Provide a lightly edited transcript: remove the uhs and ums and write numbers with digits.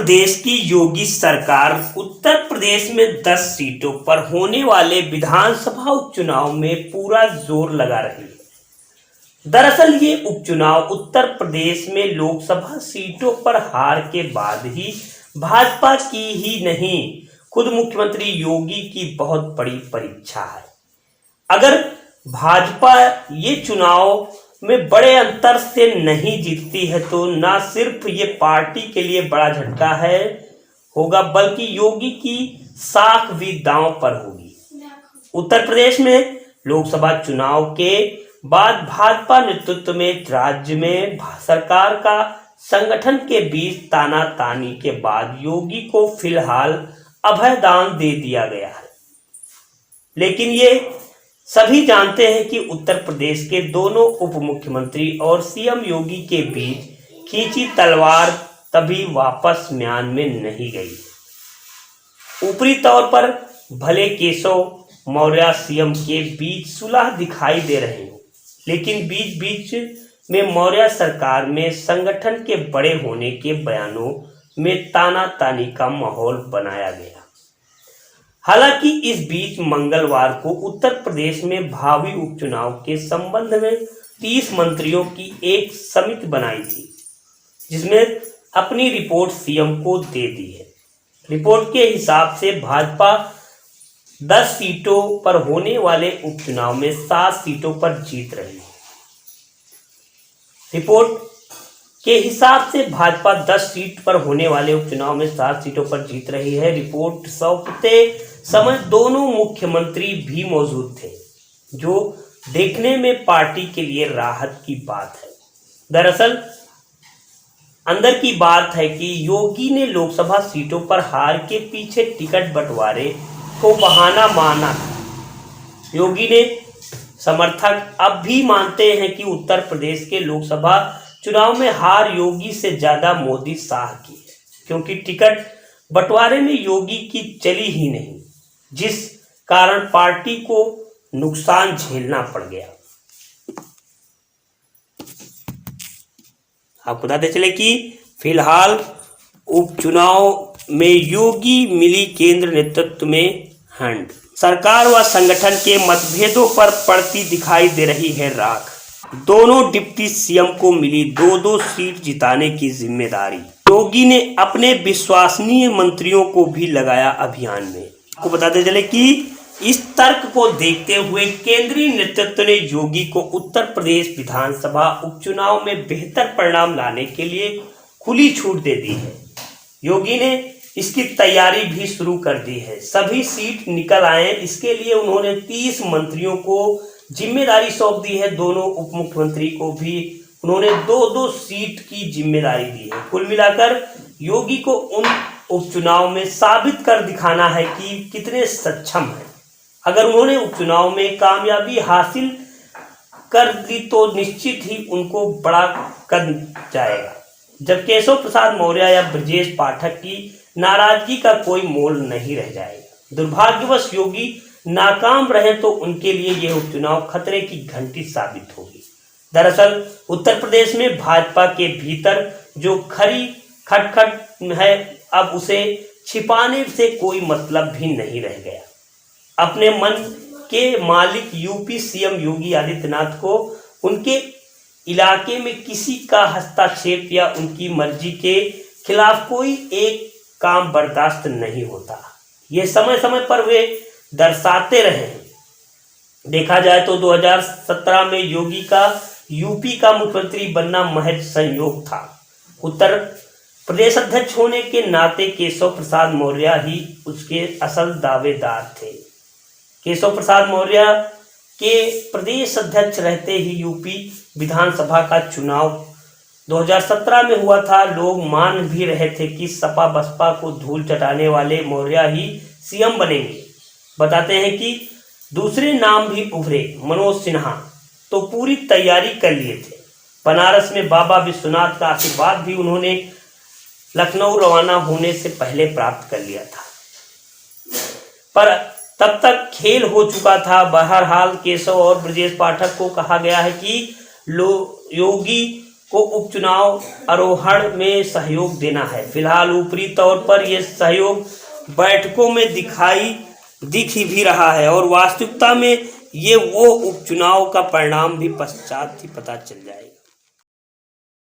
प्रदेश की योगी सरकार उत्तर प्रदेश में 10 सीटों पर होने वाले विधानसभा उपचुनाव में पूरा जोर लगा रही है। दरअसल ये उपचुनाव उत्तर प्रदेश में लोकसभा सीटों पर हार के बाद ही भाजपा की ही नहीं, खुद मुख्यमंत्री योगी की बहुत बड़ी परीक्षा है। अगर भाजपा ये चुनाव में बड़े अंतर से नहीं जीतती है तो ना सिर्फ ये पार्टी के लिए बड़ा झटका होगा, बल्कि योगी की साख भी दांव पर होगी। उत्तर प्रदेश में लोकसभा चुनाव के बाद भाजपा नेतृत्व में राज्य में सरकार का संगठन के बीच तानातानी के बाद योगी को फिलहाल अभयदान दे दिया गया है। लेकिन ये सभी जानते हैं कि उत्तर प्रदेश के दोनों उप मुख्यमंत्री और सीएम योगी के बीच खींची तलवार तभी वापस म्यान में नहीं गई। ऊपरी तौर पर भले केशव मौर्य सीएम के बीच सुलह दिखाई दे रहे हो, लेकिन बीच बीच में मौर्य सरकार में संगठन के बड़े होने के बयानों में तानातानी का माहौल बनाया गया। हालांकि इस बीच मंगलवार को उत्तर प्रदेश में भावी उपचुनाव के संबंध में 30 मंत्रियों की एक समिति बनाई थी, जिसमें अपनी रिपोर्ट सीएम को दे दी है। रिपोर्ट के हिसाब से भाजपा 10 सीटों पर होने वाले उपचुनाव में 7 सीटों पर जीत रही है। रिपोर्ट के हिसाब से भाजपा 10 सीट पर होने वाले उपचुनाव में 7 सीटों पर जीत रही है। रिपोर्ट सौंपते समय दोनों मुख्यमंत्री भी मौजूद थे, जो देखने में पार्टी के लिए राहत की बात है। दरअसल अंदर की बात है कि योगी ने लोकसभा सीटों पर हार के पीछे टिकट बंटवारे को बहाना माना था। योगी ने समर्थक अब भी मानते हैं कि उत्तर प्रदेश के लोकसभा चुनाव में हार योगी से ज्यादा मोदी शाह की है, क्योंकि टिकट बंटवारे में योगी की चली ही नहीं, जिस कारण पार्टी को नुकसान झेलना पड़ गया। आपको बताते चले कि फिलहाल उपचुनाव में योगी मिली केंद्र नेतृत्व में हैंड। सरकार व संगठन के मतभेदों पर पड़ती दिखाई दे रही है राख। दोनों डिप्टी सीएम को मिली 2-2 सीट जिताने की जिम्मेदारी। योगी ने अपने विश्वसनीय मंत्रियों को भी लगाया अभियान में। आपको बताते चले कि इस तर्क को देखते हुए केंद्रीय नेतृत्व ने योगी को उत्तर प्रदेश विधानसभा उपचुनाव में बेहतर परिणाम लाने के लिए खुली छूट दे दी है। योगी ने इसकी तैयारी भी शुरू कर दी है। सभी सीट निकल आए, इसके लिए उन्होंने 30 मंत्रियों को जिम्मेदारी सौंप दी है। दोनों उप मुख्यमंत्री को भी उन्होंने 2-2 सीट की जिम्मेदारी दी है। कुल मिलाकर योगी को उन उपचुनाव में साबित कर दिखाना है कि कितने सक्षम हैं। अगर उन्होंने उपचुनाव में कामयाबी हासिल कर ली तो निश्चित ही उनको बड़ा कद जाएगा, जब केशव प्रसाद मौर्य या ब्रजेश पाठक की नाराजगी का कोई मोल नहीं रह जाएगा। दुर्भाग्यवश योगी नाकाम रहे तो उनके लिए यह उपचुनाव खतरे की घंटी साबित होगी। दरअसल उत्तर प्रदेश में भाजपा के भीतर जो खरी खटखट है, अब उसे छिपाने से कोई मतलब भी नहीं रह गया। अपने मन के मालिक यूपी सीएम योगी आदित्यनाथ को उनके इलाके में किसी का हस्तक्षेप या उनकी मर्जी के खिलाफ कोई एक काम बर्दाश्त नहीं होता। ये समय समय पर वे दर्शाते रहे हैं। देखा जाए तो 2017 में योगी का यूपी का मुख्यमंत्री बनना महज संयोग था। उत्तर प्रदेश अध्यक्ष होने के नाते केशव प्रसाद मौर्य ही उसके असल दावेदार थे। केशव प्रसाद मौर्य के प्रदेश अध्यक्ष रहते ही यूपी विधानसभा का चुनाव 2017 में हुआ था। लोग मान भी रहे थे कि सपा बसपा को धूल चटाने वाले मौर्य ही सीएम बनेंगे। बताते हैं कि दूसरे नाम भी उभरे। मनोज सिन्हा तो पूरी तैयारी कर लिए थे। बनारस में बाबा विश्वनाथ का आशीर्वाद भी उन्होंने लखनऊ रवाना होने से पहले प्राप्त कर लिया था, पर तब तक खेल हो चुका था। बहरहाल केशव और ब्रजेश पाठक को कहा गया है कि योगी को उपचुनाव आरोहण में सहयोग देना है। फिलहाल ऊपरी तौर पर यह सहयोग बैठकों में दिख ही भी रहा है और वास्तविकता में ये वो उपचुनाव का परिणाम भी पश्चात ही पता चल जाएगा।